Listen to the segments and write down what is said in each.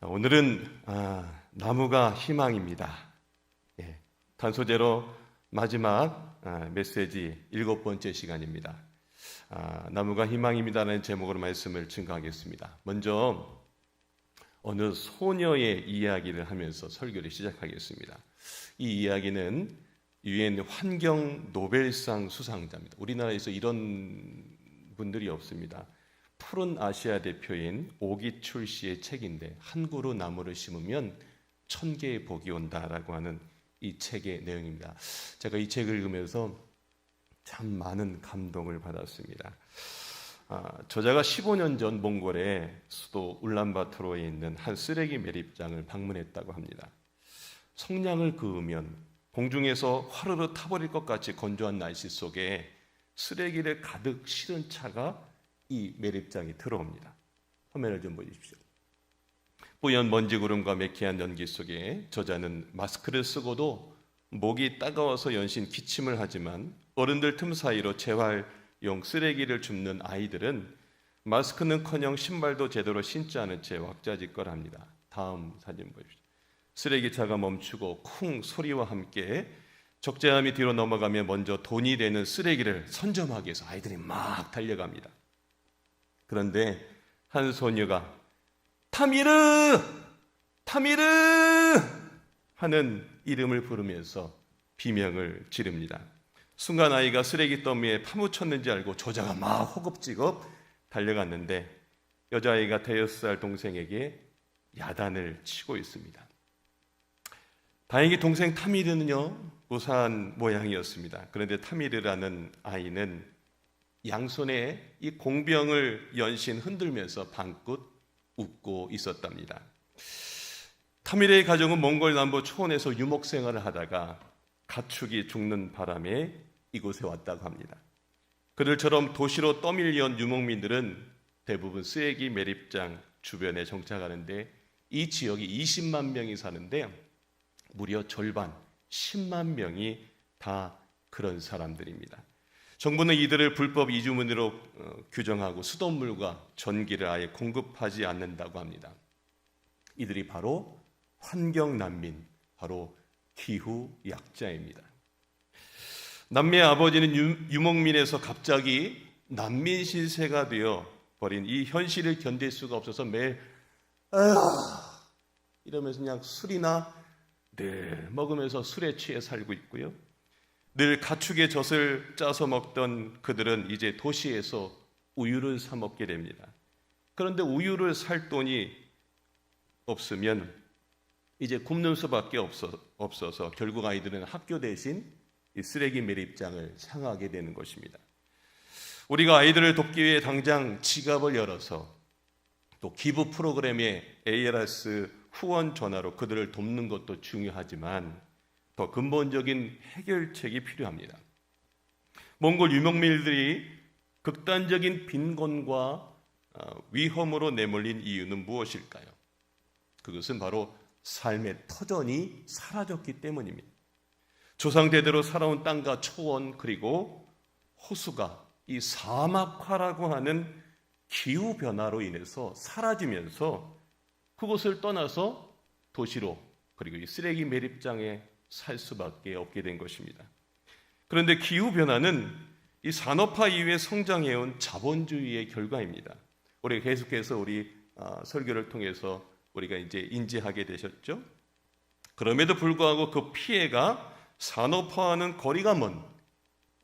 오늘은 나무가 희망입니다. 탄소제로 마지막 메시지 7번째 시간입니다. 나무가 희망입니다라는 제목으로 말씀을 증거하겠습니다. 먼저 어느 소녀의 이야기를 하면서 설교를 시작하겠습니다. 이 이야기는 유엔 환경 노벨상 수상자입니다. 우리나라에서 이런 분들이 없습니다. 푸른 아시아 대표인 오기출 씨의 책인데, 한 그루 나무를 심으면 1000개의 복이 온다라고 하는 이 책의 내용입니다. 제가 이 책을 읽으면서 참 많은 감동을 받았습니다. 저자가 15년 전 몽골의 수도 울란바토르에 있는 한 쓰레기 매립장을 방문했다고 합니다. 성냥을 그으면 공중에서 화르르 타버릴 것 같이 건조한 날씨 속에 쓰레기를 가득 실은 차가 이 매립장에 들어옵니다. 화면을 좀 보십시오. 뿌연 먼지 구름과 매캐한 연기 속에 저자는 마스크를 쓰고도 목이 따가워서 연신 기침을 하지만, 어른들 틈 사이로 재활용 쓰레기를 줍는 아이들은 마스크는커녕 신발도 제대로 신지 않은 채 왁자지껄합니다. 다음 사진 보십시오. 쓰레기차가 멈추고 쿵 소리와 함께 적재함이 뒤로 넘어가며 먼저 돈이 되는 쓰레기를 선점하기 위해서 아이들이 막 달려갑니다. 그런데 한 소녀가 타미르! 타미르! 하는 이름을 부르면서 비명을 지릅니다. 순간 아이가 쓰레기 더미에 파묻혔는지 알고 저자가 막 호급지겁 달려갔는데, 여자아이가 5살 동생에게 야단을 치고 있습니다. 다행히 동생 타미르는요, 우산 모양이었습니다. 그런데 타미르라는 아이는 양손에 이 공병을 연신 흔들면서 방긋 웃고 있었답니다. 타미르의 가족은 몽골 남부 초원에서 유목 생활을 하다가 가축이 죽는 바람에 이곳에 왔다고 합니다. 그들처럼 도시로 떠밀려온 유목민들은 대부분 쓰레기 매립장 주변에 정착하는데, 이 지역이 20만 명이 사는데 무려 절반 10만 명이 다 그런 사람들입니다. 정부는 이들을 불법 이주민으로 규정하고 수돗물과 전기를 아예 공급하지 않는다고 합니다. 이들이 바로 환경난민, 바로 기후약자입니다. 남미의 아버지는 유목민에서 갑자기 난민 신세가 되어 버린 이 현실을 견딜 수가 없어서 매일 이러면서 그냥 술이나 늘 먹으면서 술에 취해 살고 있고요. 늘 가축의 젖을 짜서 먹던 그들은 이제 도시에서 우유를 사 먹게 됩니다. 그런데 우유를 살 돈이 없으면 이제 굶는 수밖에 없어서 결국 아이들은 학교 대신 이 쓰레기 매립장을 향하게 되는 것입니다. 우리가 아이들을 돕기 위해 당장 지갑을 열어서 또 기부 프로그램에 ALS 후원 전화로 그들을 돕는 것도 중요하지만, 더 근본적인 해결책이 필요합니다. 몽골 유목민들이 극단적인 빈곤과 위험으로 내몰린 이유는 무엇일까요? 그것은 바로 삶의 터전이 사라졌기 때문입니다. 조상대대로 살아온 땅과 초원, 그리고 호수가 이 사막화라고 하는 기후변화로 인해서 사라지면서 그곳을 떠나서 도시로, 그리고 이 쓰레기 매립장에 살 수밖에 없게 된 것입니다. 그런데 기후변화는 이 산업화 이후에 성장해온 자본주의의 결과입니다. 우리가 계속해서 우리 설교를 통해서 우리가 이제 인지하게 되셨죠? 그럼에도 불구하고 그 피해가 산업화와는 거리가 먼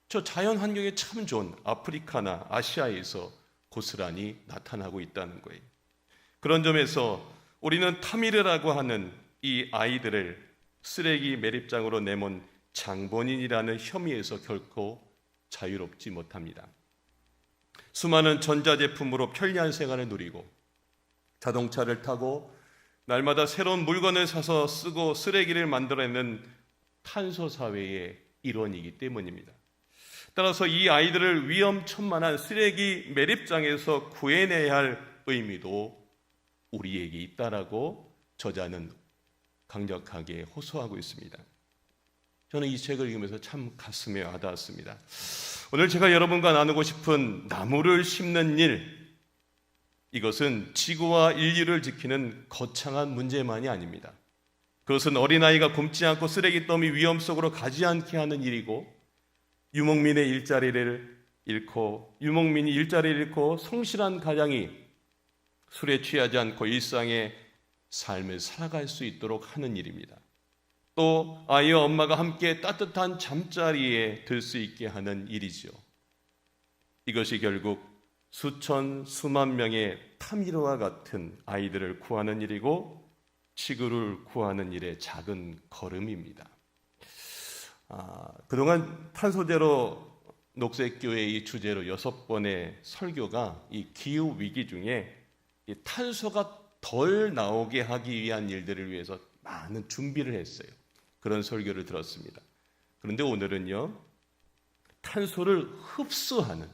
저 자연 환경에 참 좋은 아프리카나 아시아에서 고스란히 나타나고 있다는 거예요. 그런 점에서 우리는 타미르라고 하는 이 아이들을 쓰레기 매립장으로 내몬 장본인이라는 혐의에서 결코 자유롭지 못합니다. 수많은 전자제품으로 편리한 생활을 누리고 자동차를 타고 날마다 새로운 물건을 사서 쓰고 쓰레기를 만들어내는 탄소 사회의 일원이기 때문입니다. 따라서 이 아이들을 위험천만한 쓰레기 매립장에서 구해내야 할 의미도 우리에게 있다라고 저자는 강력하게 호소하고 있습니다. 저는 이 책을 읽으면서 참 가슴에 와닿았습니다. 오늘 제가 여러분과 나누고 싶은 나무를 심는 일, 이것은 지구와 인류를 지키는 거창한 문제만이 아닙니다. 그것은 어린아이가 굶지 않고 쓰레기 더미 위험 속으로 가지 않게 하는 일이고, 유목민이 일자리를 잃고 성실한 가장이 술에 취하지 않고 일상의 삶을 살아갈 수 있도록 하는 일입니다. 또 아이와 엄마가 함께 따뜻한 잠자리에 들 수 있게 하는 일이죠. 이것이 결국 수만 명의 타미르와 같은 아이들을 구하는 일이고 지구를 구하는 일의 작은 걸음입니다. 그동안 탄소제로 녹색교회의 주제로 6번의 설교가 이 기후위기 중에 이 탄소가 덜 나오게 하기 위한 일들을 위해서 많은 준비를 했어요. 그런 설교를 들었습니다. 그런데 오늘은요, 탄소를 흡수하는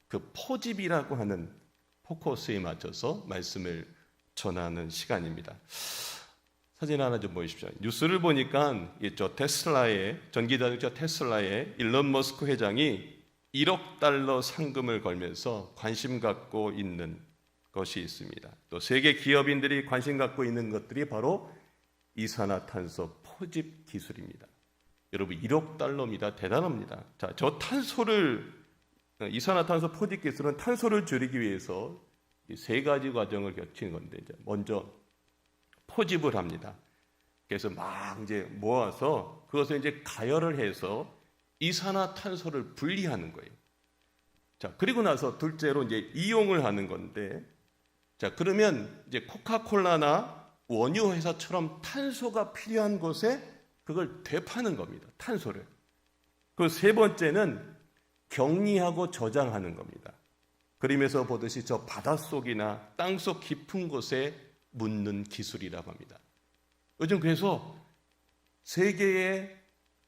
그 포집이라고 하는 포커스에 맞춰서 말씀을 전하는 시간입니다. 사진 하나 좀 보십시오. 뉴스를 보니까 전기자동차 테슬라의 일론 머스크 회장이 1억 달러 상금을 걸면서 관심 갖고 있는 것이 있습니다. 또 세계 기업인들이 관심 갖고 있는 것들이 바로 이산화탄소 포집 기술입니다. 여러분 1억 달러입니다. 대단합니다. 자, 이산화탄소 포집 기술은 탄소를 줄이기 위해서 세 가지 과정을 거치는 건데, 이제 먼저 포집을 합니다. 그래서 막 이제 모아서 그것을 이제 가열을 해서 이산화탄소를 분리하는 거예요. 자, 그리고 나서 둘째로 이제 이용을 하는 건데, 자, 그러면 이제 코카콜라나 원유 회사처럼 탄소가 필요한 곳에 그걸 되파는 겁니다. 탄소를. 그 세 번째는 격리하고 저장하는 겁니다. 그림에서 보듯이 저 바닷속이나 땅속 깊은 곳에 묻는 기술이라고 합니다. 요즘 그래서 세계의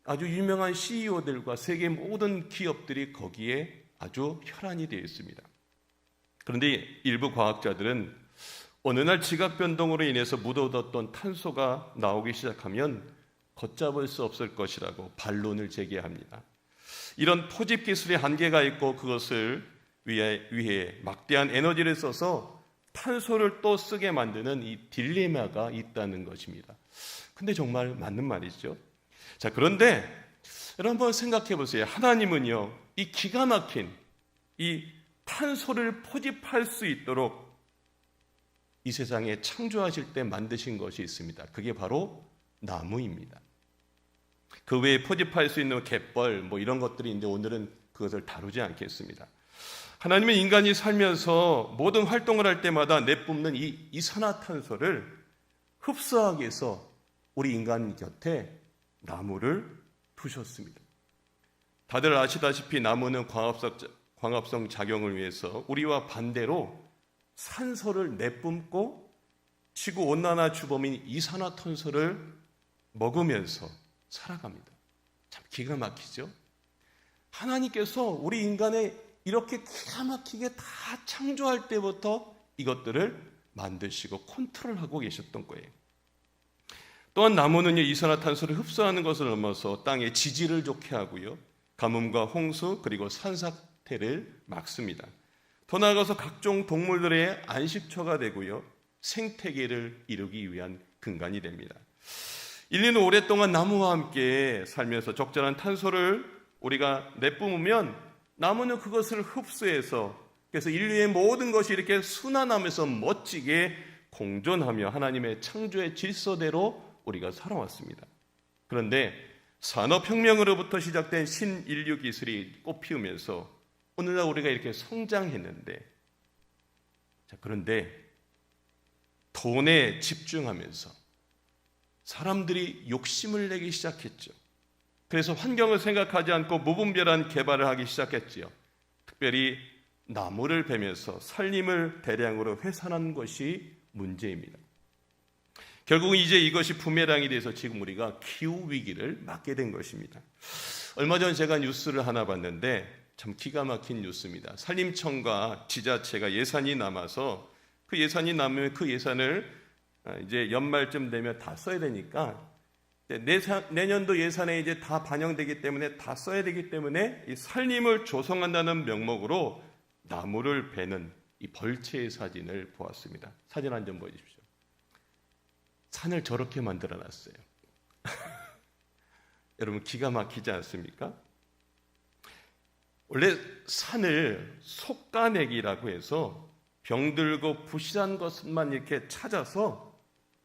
아주 유명한 CEO들과 세계 모든 기업들이 거기에 아주 혈안이 되어 있습니다. 그런데 일부 과학자들은 어느 날 지각 변동으로 인해서 묻어뒀던 탄소가 나오기 시작하면 걷잡을 수 없을 것이라고 반론을 제기합니다. 이런 포집 기술의 한계가 있고 그것을 위해 막대한 에너지를 써서 탄소를 또 쓰게 만드는 이 딜레마가 있다는 것입니다. 근데 정말 맞는 말이죠. 자, 그런데 여러분 한번 생각해 보세요. 하나님은요, 이 기가 막힌 이 탄소를 포집할 수 있도록 이 세상에 창조하실 때 만드신 것이 있습니다. 그게 바로 나무입니다. 그 외에 포집할 수 있는 갯벌 이런 것들이 있는데 오늘은 그것을 다루지 않겠습니다. 하나님은 인간이 살면서 모든 활동을 할 때마다 내뿜는 이 이산화탄소를 흡수하기 위해서 우리 인간 곁에 나무를 두셨습니다. 다들 아시다시피 나무는 광합성 작용을 위해서 우리와 반대로 산소를 내뿜고 지구온난화 주범인 이산화탄소를 먹으면서 살아갑니다. 참 기가 막히죠? 하나님께서 우리 인간의 이렇게 기가 막히게 다 창조할 때부터 이것들을 만드시고 컨트롤하고 계셨던 거예요. 또한 나무는 이산화탄소를 흡수하는 것을 넘어서 땅의 지지를 좋게 하고요, 가뭄과 홍수 그리고 산사태를 막습니다. 더 나아가서 각종 동물들의 안식처가 되고요, 생태계를 이루기 위한 근간이 됩니다. 인류는 오랫동안 나무와 함께 살면서 적절한 탄소를 우리가 내뿜으면 나무는 그것을 흡수해서, 그래서 인류의 모든 것이 이렇게 순환하면서 멋지게 공존하며 하나님의 창조의 질서대로 우리가 살아왔습니다. 그런데 산업혁명으로부터 시작된 신인류 기술이 꽃피우면서 오늘날 우리가 이렇게 성장했는데, 자, 그런데 돈에 집중하면서 사람들이 욕심을 내기 시작했죠. 그래서 환경을 생각하지 않고 무분별한 개발을 하기 시작했지요. 특별히 나무를 베면서 산림을 대량으로 훼손한 것이 문제입니다. 결국은 이제 이것이 부메랑이 돼서 지금 우리가 기후위기를 맞게 된 것입니다. 얼마 전 제가 뉴스를 하나 봤는데 참 기가 막힌 뉴스입니다. 산림청과 지자체가 예산이 남아서 그 예산이 남으면 그 예산을 이제 연말쯤 되면 다 써야 되니까 내년도 예산에 이제 다 반영되기 때문에 다 써야 되기 때문에 이 산림을 조성한다는 명목으로 나무를 베는 이 벌채의 사진을 보았습니다. 사진 한 점 보여주십시오. 산을 저렇게 만들어 놨어요. 여러분 기가 막히지 않습니까? 원래 산을 속가내기라고 해서 병들고 부실한 것만 이렇게 찾아서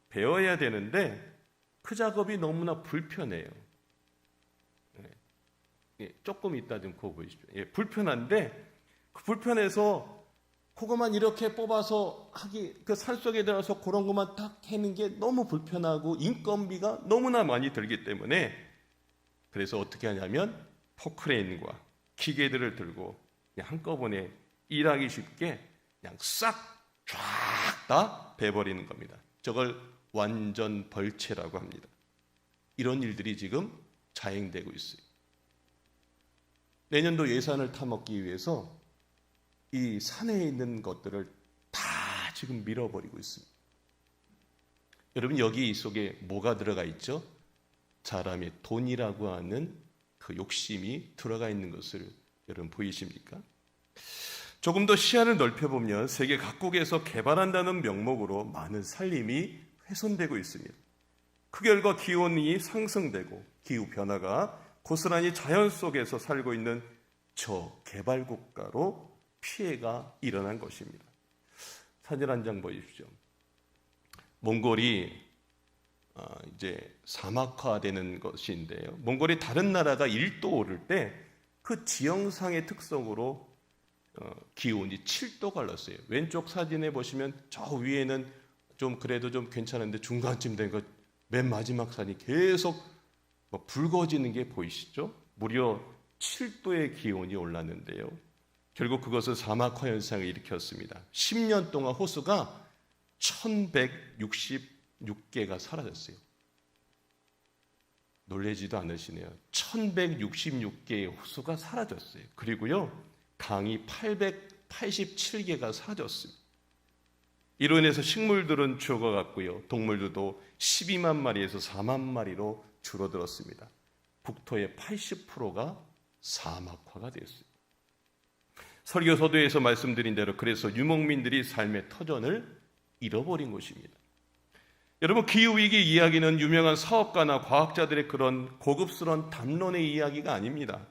베어야 되는데 그 작업이 너무나 불편해요. 조금 이따 좀 그거 보십시오. 불편한데 그 불편해서 그것만 이렇게 뽑아서 하기, 그 산속에 들어가서 그런 것만 딱 해는 게 너무 불편하고 인건비가 너무나 많이 들기 때문에 그래서 어떻게 하냐면 포크레인과 기계들을 들고 그냥 한꺼번에 일하기 쉽게 그냥 싹 쫙 다 베버리는 겁니다. 저걸 완전 벌채라고 합니다. 이런 일들이 지금 자행되고 있어요. 내년도 예산을 타먹기 위해서 이 산에 있는 것들을 다 지금 밀어버리고 있습니다. 여러분 여기 이 속에 뭐가 들어가 있죠? 사람의 돈이라고 하는 그 욕심이 들어가 있는 것을 여러분 보이십니까? 조금 더 시야를 넓혀보면 세계 각국에서 개발한다는 명목으로 많은 산림이 훼손되고 있습니다. 그 결과 기온이 상승되고 기후 변화가 고스란히 자연 속에서 살고 있는 저개발국가로 피해가 일어난 것입니다. 사진 한 장 보십시오. 몽골이 이제 사막화되는 것인데요. 몽골이 다른 나라가 1도 오를 때 그 지형상의 특성으로 기온이 7도 갈랐어요. 왼쪽 사진에 보시면 저 위에는 좀 그래도 좀 괜찮은데 중간쯤 된 것 맨 마지막 산이 계속 붉어지는 게 보이시죠? 무려 7도의 기온이 올랐는데요. 결국 그것은 사막화 현상을 일으켰습니다. 10년 동안 호수가 1166개가 사라졌어요. 놀라지도 않으시네요. 1166개의 호수가 사라졌어요. 그리고요, 강이 887개가 사라졌습니다. 이로 인해서 식물들은 죽어갔고요. 동물들도 12만 마리에서 4만 마리로 줄어들었습니다. 국토의 80%가 사막화가 되었어요. 설교서도에서 말씀드린 대로 그래서 유목민들이 삶의 터전을 잃어버린 것입니다. 여러분 기후위기 이야기는 유명한 사업가나 과학자들의 그런 고급스러운 담론의 이야기가 아닙니다.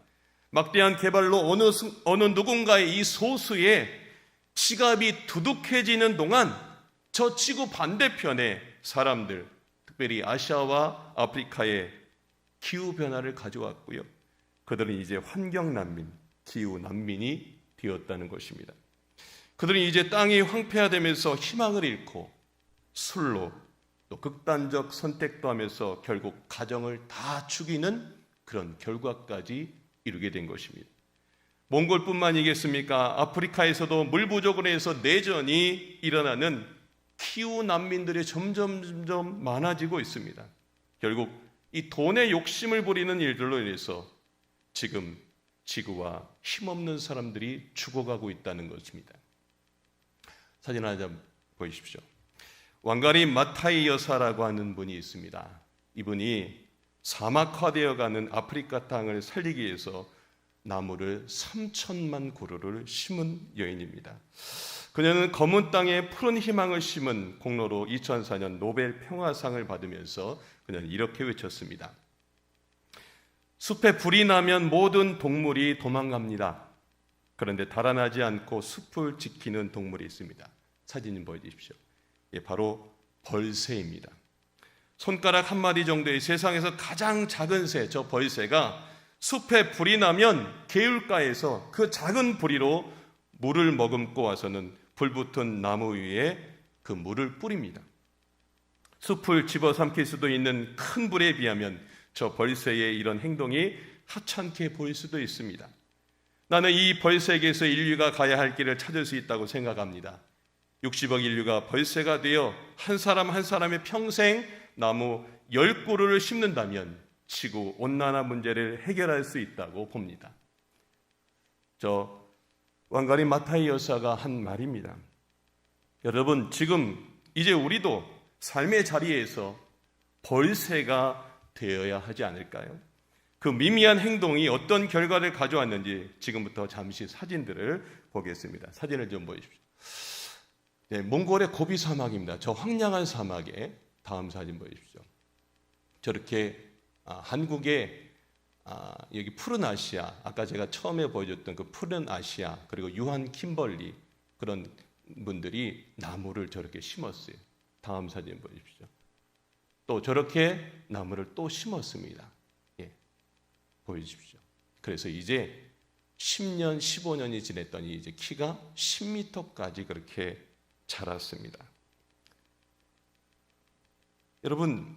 막대한 개발로 어느 누군가의 이 소수의 지갑이 두둑해지는 동안 저 지구 반대편에 사람들, 특별히 아시아와 아프리카에 기후변화를 가져왔고요. 그들은 이제 환경난민, 기후난민이 되었다는 것입니다. 그들은 이제 땅이 황폐화되면서 희망을 잃고 술로 또 극단적 선택도 하면서 결국 가정을 다 죽이는 그런 결과까지 이루게 된 것입니다. 몽골뿐만이겠습니까? 아프리카에서도 물 부족으로 해서 내전이 일어나는 기후 난민들이 점점 많아지고 있습니다. 결국 이 돈의 욕심을 부리는 일들로 인해서 지금 지구와 힘없는 사람들이 죽어가고 있다는 것입니다. 사진 하나 보십시오. 왕가리 마타이 여사라고 하는 분이 있습니다. 이분이 사막화되어가는 아프리카 땅을 살리기 위해서 나무를 3천만 그루를 심은 여인입니다. 그녀는 검은 땅에 푸른 희망을 심은 공로로 2004년 노벨 평화상을 받으면서 그녀는 이렇게 외쳤습니다. 숲에 불이 나면 모든 동물이 도망갑니다. 그런데 달아나지 않고 숲을 지키는 동물이 있습니다. 사진 좀 보여주십시오. 바로 벌새입니다. 손가락 한마디 정도의 세상에서 가장 작은 새, 저 벌새가 숲에 불이 나면 개울가에서 그 작은 부리로 물을 머금고 와서는 불붙은 나무 위에 그 물을 뿌립니다. 숲을 집어삼킬 수도 있는 큰 불에 비하면 저 벌새의 이런 행동이 하찮게 보일 수도 있습니다. 나는 이 벌새에게서 인류가 가야 할 길을 찾을 수 있다고 생각합니다. 60억 인류가 벌새가 되어 한 사람 한 사람의 평생 나무 10그루를 심는다면 지구 온난화 문제를 해결할 수 있다고 봅니다. 저 왕가리 마타이 여사가 한 말입니다. 여러분 지금 이제 우리도 삶의 자리에서 벌새가 되어야 하지 않을까요? 그 미미한 행동이 어떤 결과를 가져왔는지 지금부터 잠시 사진들을 보겠습니다. 사진을 좀 보여주십시오. 네, 몽골의 고비 사막입니다. 저 황량한 사막에 다음 사진 보십시오. 저렇게 한국의 여기 푸른 아시아, 아까 제가 처음에 보여줬던 그 푸른 아시아, 그리고 유한 킴벌리 그런 분들이 나무를 저렇게 심었어요. 다음 사진 보십시오. 또 저렇게 나무를 또 심었습니다. 예, 보여주십시오. 그래서 이제 10년, 15년이 지났더니 이제 키가 10m까지 그렇게 자랐습니다. 여러분,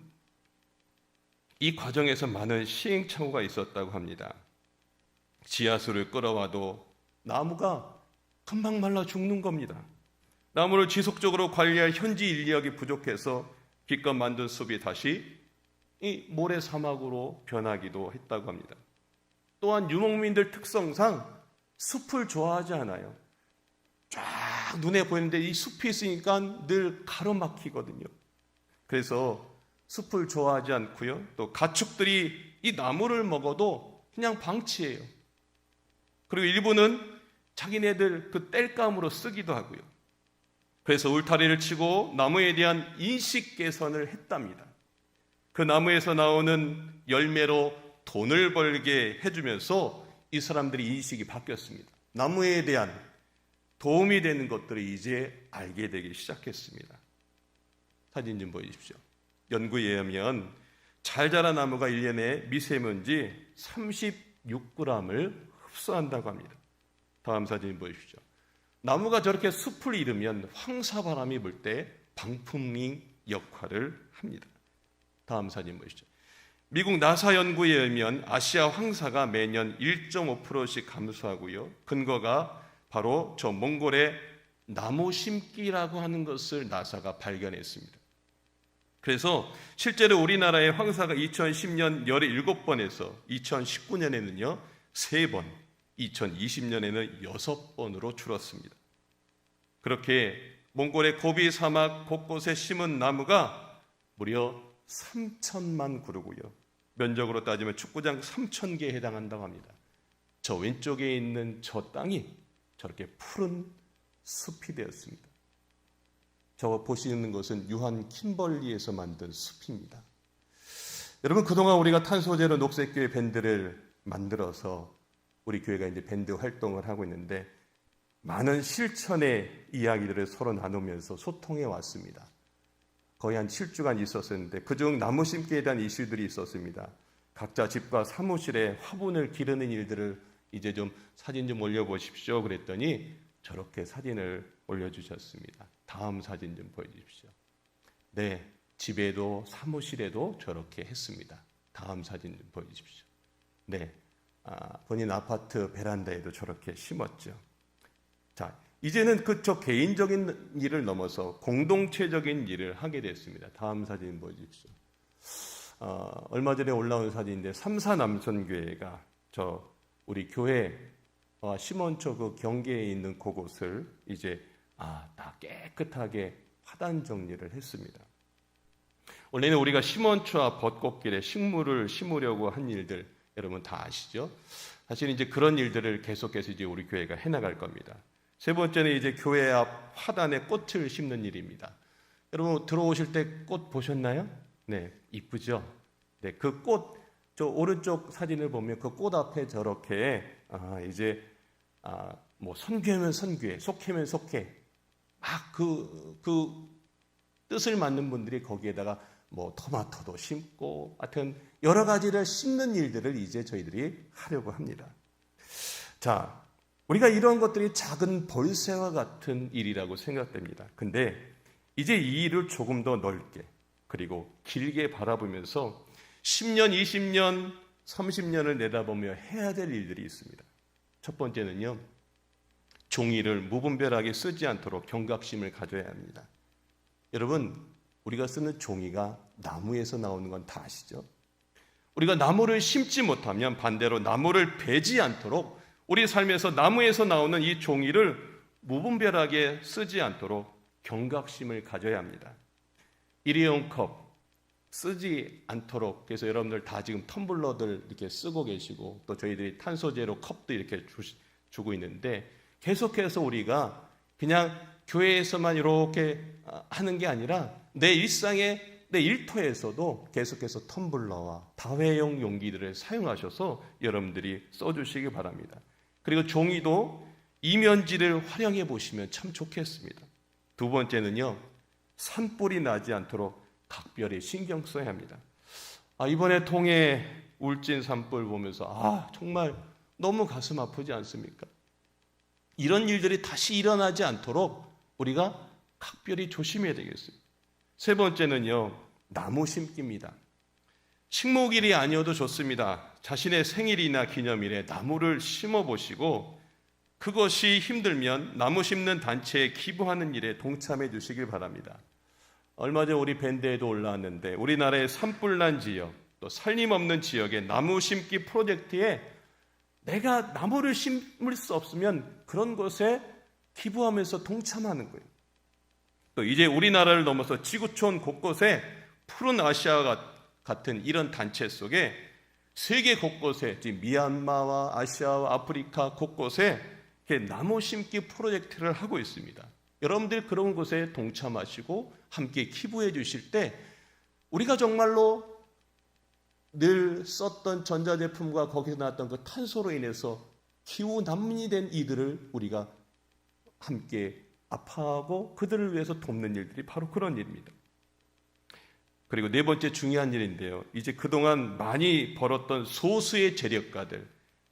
이 과정에서 많은 시행착오가 있었다고 합니다. 지하수를 끌어와도 나무가 금방 말라 죽는 겁니다. 나무를 지속적으로 관리할 현지 인력이 부족해서 기껏 만든 숲이 다시 이 모래 사막으로 변하기도 했다고 합니다. 또한 유목민들 특성상 숲을 좋아하지 않아요. 쫙 눈에 보이는데 이 숲이 있으니까 늘 가로막히거든요. 그래서 숲을 좋아하지 않고요. 또 가축들이 이 나무를 먹어도 그냥 방치해요. 그리고 일부는 자기네들 그 땔감으로 쓰기도 하고요. 그래서 울타리를 치고 나무에 대한 인식 개선을 했답니다. 그 나무에서 나오는 열매로 돈을 벌게 해주면서 이 사람들이 인식이 바뀌었습니다. 나무에 대한 도움이 되는 것들을 이제 알게 되기 시작했습니다. 사진 좀 보여주십시오. 연구에 의하면 잘 자란 나무가 1년에 미세먼지 36g을 흡수한다고 합니다. 다음 사진 보여주십시오. 나무가 저렇게 숲을 잃으면 황사바람이 불 때 방풍링 역할을 합니다. 다음 사진 보시죠. 미국 나사 연구에 의하면 아시아 황사가 매년 1.5%씩 감소하고요. 근거가 바로 저 몽골의 나무 심기라고 하는 것을 나사가 발견했습니다. 그래서 실제로 우리나라의 황사가 2010년 열에 7번에서 2019년에는요 3번, 2020년에는 6번으로 줄었습니다. 그렇게 몽골의 고비 사막 곳곳에 심은 나무가 무려 3천만 그루고요. 면적으로 따지면 축구장 3,000개에 해당한다고 합니다. 저 왼쪽에 있는 저 땅이 저렇게 푸른 숲이 되었습니다. 저 보시는 것은 유한 킴벌리에서 만든 숲입니다. 여러분, 그동안 우리가 탄소제로 녹색교회 밴드를 만들어서 우리 교회가 이제 밴드 활동을 하고 있는데 많은 실천의 이야기들을 서로 나누면서 소통해 왔습니다. 거의 한 7주간 있었는데 그중 나무 심기에 대한 이슈들이 있었습니다. 각자 집과 사무실에 화분을 기르는 일들을 이제 좀 사진 좀 올려보십시오 그랬더니 저렇게 사진을 올려주셨습니다. 다음 사진 좀 보여주십시오. 네, 집에도 사무실에도 저렇게 했습니다. 다음 사진 좀 보여주십시오. 네, 본인 아파트 베란다에도 저렇게 심었죠. 자, 이제는 저 개인적인 일을 넘어서 공동체적인 일을 하게 됐습니다. 다음 사진 보여주십시오. 얼마 전에 올라온 사진인데 삼사남선교회가 저 우리 교회 심원초 그 경계에 있는 그곳을 이제 다 깨끗하게 화단 정리를 했습니다. 원래는 우리가 심원초와 벚꽃길에 식물을 심으려고 한 일들 여러분 다 아시죠? 사실 이제 그런 일들을 계속해서 이제 우리 교회가 해나갈 겁니다. 세 번째는 이제 교회 앞 화단에 꽃을 심는 일입니다. 여러분 들어오실 때 꽃 보셨나요? 네, 이쁘죠? 네, 그 꽃, 저 오른쪽 사진을 보면 그 꽃 앞에 저렇게 이제 뭐 선교면 선교회, 속회면 속회, 그 뜻을 맞는 분들이 거기에다가 뭐 토마토도 심고 하여튼 여러 가지를 심는 일들을 이제 저희들이 하려고 합니다. 자, 우리가 이런 것들이 작은 벌새와 같은 일이라고 생각됩니다. 근데 이제 이 일을 조금 더 넓게 그리고 길게 바라보면서 10년, 20년, 30년을 내다보며 해야 될 일들이 있습니다. 첫 번째는요, 종이를 무분별하게 쓰지 않도록 경각심을 가져야 합니다. 여러분, 우리가 쓰는 종이가 나무에서 나오는 건 다 아시죠? 우리가 나무를 심지 못하면 반대로 나무를 베지 않도록 우리 삶에서 나무에서 나오는 이 종이를 무분별하게 쓰지 않도록 경각심을 가져야 합니다. 일회용 컵 쓰지 않도록, 그래서 여러분들 다 지금 텀블러들 이렇게 쓰고 계시고 또 저희들이 탄소제로 컵도 이렇게 주고 있는데 계속해서 우리가 그냥 교회에서만 이렇게 하는 게 아니라 내 일상의 내 일터에서도 계속해서 텀블러와 다회용 용기들을 사용하셔서 여러분들이 써주시기 바랍니다. 그리고 종이도 이면지를 활용해 보시면 참 좋겠습니다. 두 번째는요, 산불이 나지 않도록 각별히 신경 써야 합니다. 이번에 통해 울진 산불 보면서 정말 너무 가슴 아프지 않습니까? 이런 일들이 다시 일어나지 않도록 우리가 각별히 조심해야 되겠습니다. 세 번째는요, 나무 심기입니다. 식목일이 아니어도 좋습니다. 자신의 생일이나 기념일에 나무를 심어 보시고 그것이 힘들면 나무 심는 단체에 기부하는 일에 동참해 주시길 바랍니다. 얼마 전 우리 밴드에도 올라왔는데 우리나라의 산불난 지역, 또 살림없는 지역의 나무 심기 프로젝트에 내가 나무를 심을 수 없으면 그런 곳에 기부하면서 동참하는 거예요. 또 이제 우리나라를 넘어서 지구촌 곳곳에 푸른 아시아와 같은 이런 단체 속에 세계 곳곳에 지금 미얀마와 아시아와 아프리카 곳곳에 나무 심기 프로젝트를 하고 있습니다. 여러분들 그런 곳에 동참하시고 함께 기부해 주실 때 우리가 정말로 늘 썼던 전자제품과 거기서 나왔던 그 탄소로 인해서 기후 난민이 된 이들을 우리가 함께 아파하고 그들을 위해서 돕는 일들이 바로 그런 일입니다. 그리고 네 번째 중요한 일인데요. 이제 그동안 많이 벌었던 소수의 재력가들,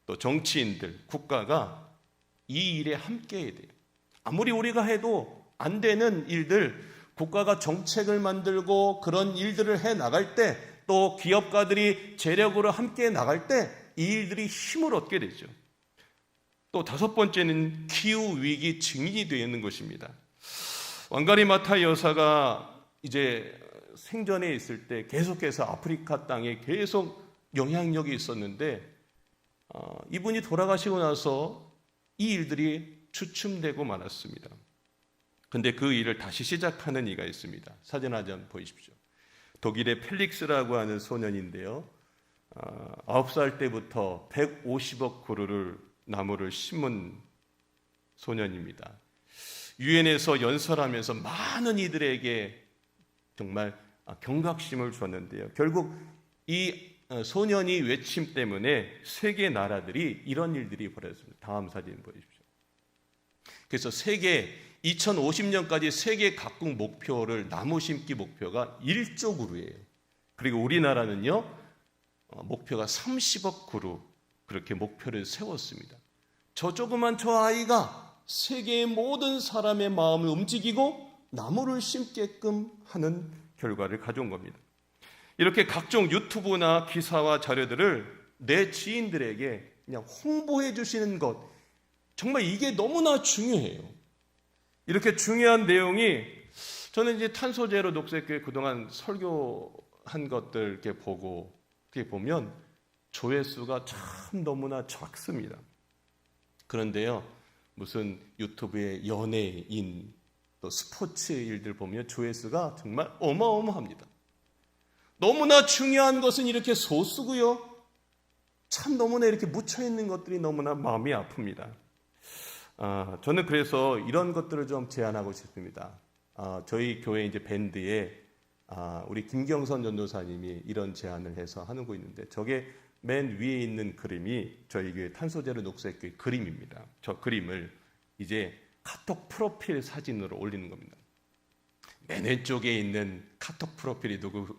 또 정치인들, 국가가 이 일에 함께 해야 돼요. 아무리 우리가 해도 안 되는 일들, 국가가 정책을 만들고 그런 일들을 해 나갈 때, 또 기업가들이 재력으로 함께 나갈 때 이 일들이 힘을 얻게 되죠. 또 다섯 번째는 기후위기 증인이 되어 있는 것입니다. 왕가리 마타 여사가 이제 생전에 있을 때 계속해서 아프리카 땅에 계속 영향력이 있었는데 이분이 돌아가시고 나서 이 일들이 주춤되고 말았습니다. 근데 그 일을 다시 시작하는 이가 있습니다. 사진 한 장 보십시오. 독일의 펠릭스라고 하는 소년인데요. 9살 때부터 150억 그루를 나무를 심은 소년입니다. 유엔에서 연설하면서 많은 이들에게 정말 경각심을 줬는데요. 결국 이 소년이 외침 때문에 세계 나라들이 이런 일들이 벌어졌습니다. 다음 사진 보십시오. 그래서 2050년까지 세계 각국 목표를 나무 심기 목표가 1조 그루예요. 그리고 우리나라는요, 목표가 30억 그루 그렇게 목표를 세웠습니다. 저 조그만 저 아이가 세계의 모든 사람의 마음을 움직이고 나무를 심게끔 하는 결과를 가져온 겁니다. 이렇게 각종 유튜브나 기사와 자료들을 내 지인들에게 그냥 홍보해 주시는 것, 정말 이게 너무나 중요해요. 이렇게 중요한 내용이, 저는 이제 탄소제로 녹색교회 그동안 설교한 것들 이렇게 보고 이렇게 보면 조회수가 참 너무나 작습니다. 그런데요, 무슨 유튜브의 연예인 또 스포츠 일들 보면 조회수가 정말 어마어마합니다. 너무나 중요한 것은 이렇게 소수고요, 참 너무나 이렇게 묻혀있는 것들이 너무나 마음이 아픕니다. 저는 그래서 이런 것들을 좀 제안하고 싶습니다. 저희 교회 이제 밴드에 우리 김경선 전도사님이 이런 제안을 해서 하는 거 있는데, 저게 맨 위에 있는 그림이 저희 교회 탄소제로 녹색교회 그림입니다. 저 그림을 이제 카톡 프로필 사진으로 올리는 겁니다. 맨 왼쪽에 있는 카톡 프로필이 누구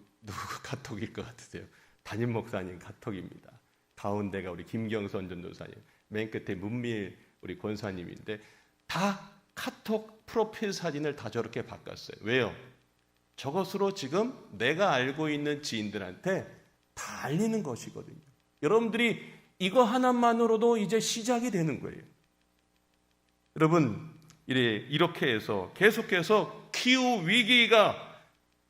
카톡일 것 같으세요? 담임 목사님 카톡입니다. 가운데가 우리 김경선 전도사님, 맨 끝에 문밀 우리 권사님인데, 다 카톡 프로필 사진을 다 저렇게 바꿨어요. 왜요? 저것으로 지금 내가 알고 있는 지인들한테 다 알리는 것이거든요. 여러분들이 이거 하나만으로도 이제 시작이 되는 거예요. 여러분, 이렇게 해서 계속해서 기후 위기가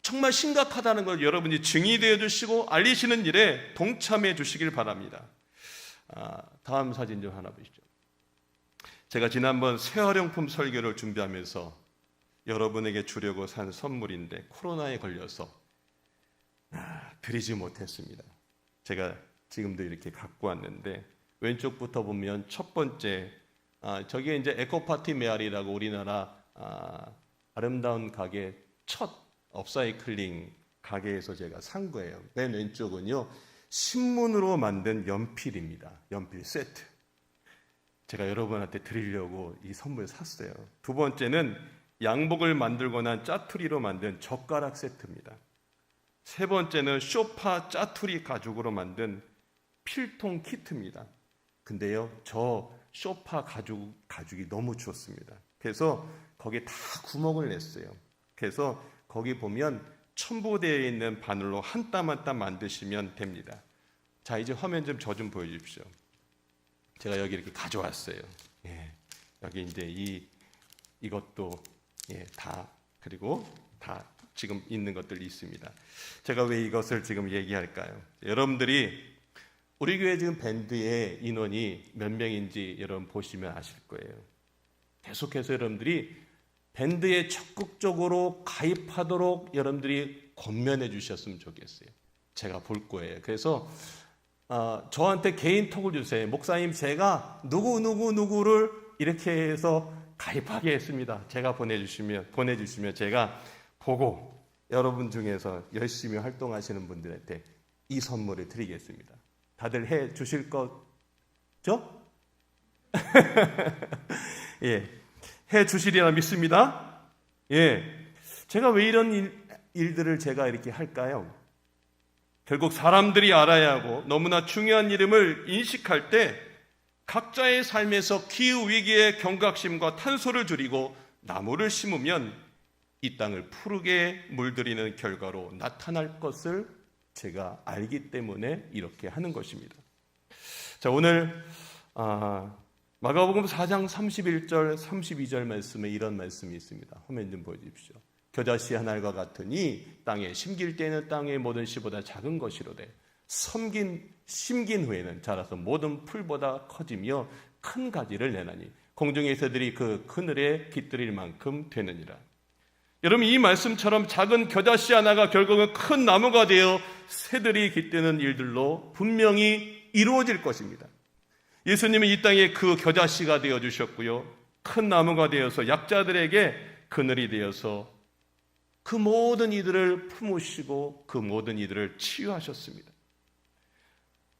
정말 심각하다는 걸 여러분이 증인이 되어 주시고 알리시는 일에 동참해 주시길 바랍니다. 다음 사진 좀 하나 보시죠. 제가 지난번 새활용품 설교를 준비하면서 여러분에게 주려고 산 선물인데 코로나에 걸려서 드리지 못했습니다. 제가 지금도 이렇게 갖고 왔는데, 왼쪽부터 보면 첫 번째, 저게 이제 에코파티 메아리라고 우리나라 아름다운 가게 첫 업사이클링 가게에서 제가 산 거예요. 맨 왼쪽은요, 신문으로 만든 연필입니다. 연필 세트. 제가 여러분한테 드리려고 이 선물 샀어요. 두 번째는 양복을 만들고 난 짜투리로 만든 젓가락 세트입니다. 세 번째는 쇼파 짜투리 가죽으로 만든 필통 키트입니다. 근데요, 저 쇼파 가죽이 너무 좋습니다. 그래서 거기에 다 구멍을 냈어요. 그래서 거기 보면 첨부되어 있는 바늘로 한 땀 한 땀 만드시면 됩니다. 자, 이제 화면 좀 저 좀 보여주십시오. 제가 여기 이렇게 가져왔어요. 예, 여기 이제 이것도 다, 그리고 다 지금 있는 것들이 있습니다. 제가 왜 이것을 지금 얘기할까요? 여러분들이 우리 교회 지금 밴드의 인원이 몇 명인지 여러분 보시면 아실 거예요. 계속해서 여러분들이 밴드에 적극적으로 가입하도록 여러분들이 권면해 주셨으면 좋겠어요. 제가 볼 거예요. 그래서 저한테 개인톡을 주세요. 목사님, 제가 누구를 이렇게 해서 가입하게 했습니다. 제가 보내주시면 제가 보고 여러분 중에서 열심히 활동하시는 분들한테 이 선물을 드리겠습니다. 다들 해 주실 거죠? 예, 해 주시리라 믿습니다. 예, 제가 왜 이런 일들을 제가 이렇게 할까요? 결국 사람들이 알아야 하고 너무나 중요한 이름을 인식할 때 각자의 삶에서 기후위기의 경각심과 탄소를 줄이고 나무를 심으면 이 땅을 푸르게 물들이는 결과로 나타날 것을 제가 알기 때문에 이렇게 하는 것입니다. 자, 오늘 마가복음 4장 31절 32절 말씀에 이런 말씀이 있습니다. 화면 좀 보여주십시오. 겨자씨 한 알과 같으니 땅에 심길 때에는 땅의 모든 씨보다 작은 것이로되 심긴 후에는 자라서 모든 풀보다 커지며 큰 가지를 내나니 공중의 새들이 그 그늘에 깃들일 만큼 되느니라. 여러분, 이 말씀처럼 작은 겨자씨 하나가 결국은 큰 나무가 되어 새들이 깃드는 일들로 분명히 이루어질 것입니다. 예수님은 이 땅에 그 겨자씨가 되어주셨고요, 큰 나무가 되어서 약자들에게 그늘이 되어서 그 모든 이들을 품으시고 그 모든 이들을 치유하셨습니다.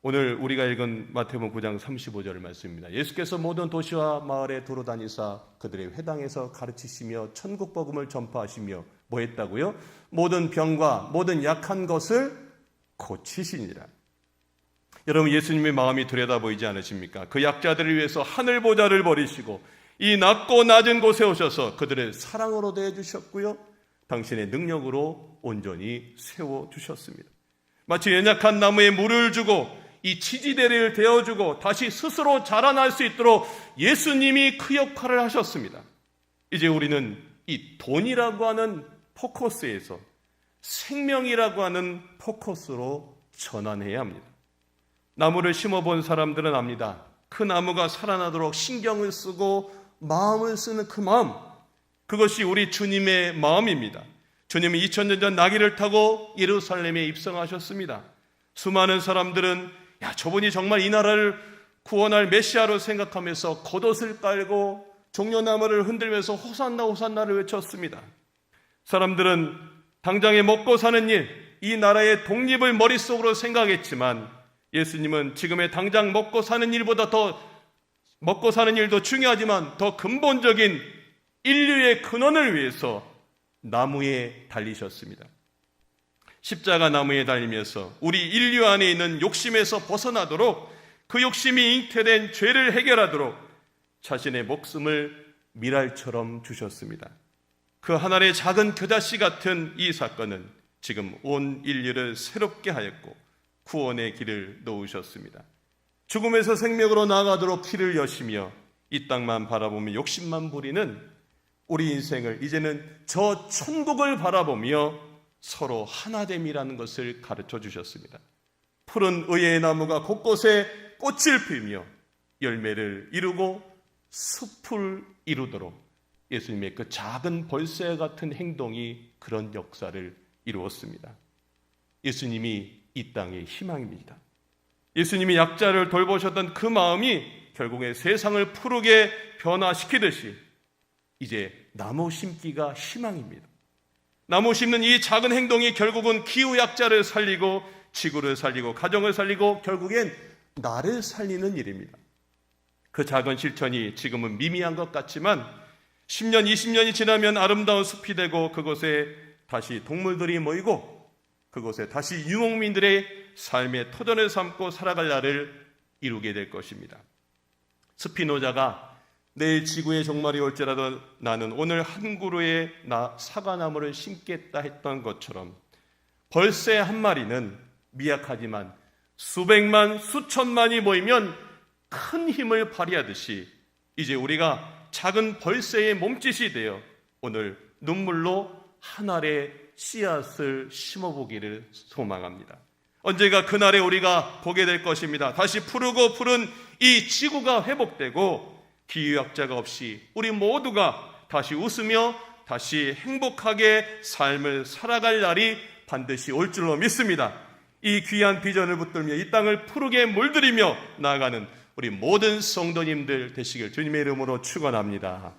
오늘 우리가 읽은 마태복음 9장 35절 말씀입니다. 예수께서 모든 도시와 마을에 돌아다니사 그들의 회당에서 가르치시며 천국 복음을 전파하시며 뭐 했다고요? 모든 병과 모든 약한 것을 고치시니라. 여러분, 예수님의 마음이 들여다보이지 않으십니까? 그 약자들을 위해서 하늘 보좌를 버리시고 이 낮고 낮은 곳에 오셔서 그들을 사랑으로 대해주셨고요, 당신의 능력으로 온전히 세워주셨습니다. 마치 연약한 나무에 물을 주고 이 지지대를 대어주고 다시 스스로 자라날 수 있도록 예수님이 그 역할을 하셨습니다. 이제 우리는 이 돈이라고 하는 포커스에서 생명이라고 하는 포커스로 전환해야 합니다. 나무를 심어본 사람들은 압니다. 그 나무가 살아나도록 신경을 쓰고 마음을 쓰는 그 마음, 그것이 우리 주님의 마음입니다. 주님이 2000년 전 나귀를 타고 예루살렘에 입성하셨습니다. 수많은 사람들은 저분이 정말 이 나라를 구원할 메시아로 생각하면서 겉옷을 깔고 종려나무를 흔들면서 호산나 호산나를 외쳤습니다. 사람들은 당장에 먹고 사는 일, 이 나라의 독립을 머릿속으로 생각했지만 예수님은 지금의 당장 먹고 사는 일보다 더 먹고 사는 일도 중요하지만 더 근본적인 인류의 근원을 위해서 나무에 달리셨습니다. 십자가 나무에 달리면서 우리 인류 안에 있는 욕심에서 벗어나도록, 그 욕심이 잉태된 죄를 해결하도록 자신의 목숨을 미랄처럼 주셨습니다. 그 하나의 작은 겨자씨 같은 이 사건은 지금 온 인류를 새롭게 하였고 구원의 길을 놓으셨습니다. 죽음에서 생명으로 나아가도록 길을 여시며 이 땅만 바라보며 욕심만 부리는 우리 인생을 이제는 저 천국을 바라보며 서로 하나됨이라는 것을 가르쳐 주셨습니다. 푸른 의의 나무가 곳곳에 꽃을 피우며 열매를 이루고 숲을 이루도록 예수님의 그 작은 벌새 같은 행동이 그런 역사를 이루었습니다. 예수님이 이 땅의 희망입니다. 예수님이 약자를 돌보셨던 그 마음이 결국에 세상을 푸르게 변화시키듯이 이제 나무 심기가 희망입니다. 나무 심는 이 작은 행동이 결국은 기후약자를 살리고 지구를 살리고 가정을 살리고 결국엔 나를 살리는 일입니다. 그 작은 실천이 지금은 미미한 것 같지만 10년, 20년이 지나면 아름다운 숲이 되고 그곳에 다시 동물들이 모이고 그곳에 다시 유목민들의 삶의 터전을 삼고 살아갈 날을 이루게 될 것입니다. 스피노자가 내일 지구의 종말이 올지라도 나는 오늘 한 그루의 사과나무를 심겠다 했던 것처럼 벌새 한 마리는 미약하지만 수백만, 수천만이 모이면 큰 힘을 발휘하듯이 이제 우리가 작은 벌새의 몸짓이 되어 오늘 눈물로 한 알의 씨앗을 심어보기를 소망합니다. 언젠가 그날에 우리가 보게 될 것입니다. 다시 푸르고 푸른 이 지구가 회복되고 기후약자가 없이 우리 모두가 다시 웃으며 다시 행복하게 삶을 살아갈 날이 반드시 올 줄로 믿습니다. 이 귀한 비전을 붙들며 이 땅을 푸르게 물들이며 나아가는 우리 모든 성도님들 되시길 주님의 이름으로 축원합니다.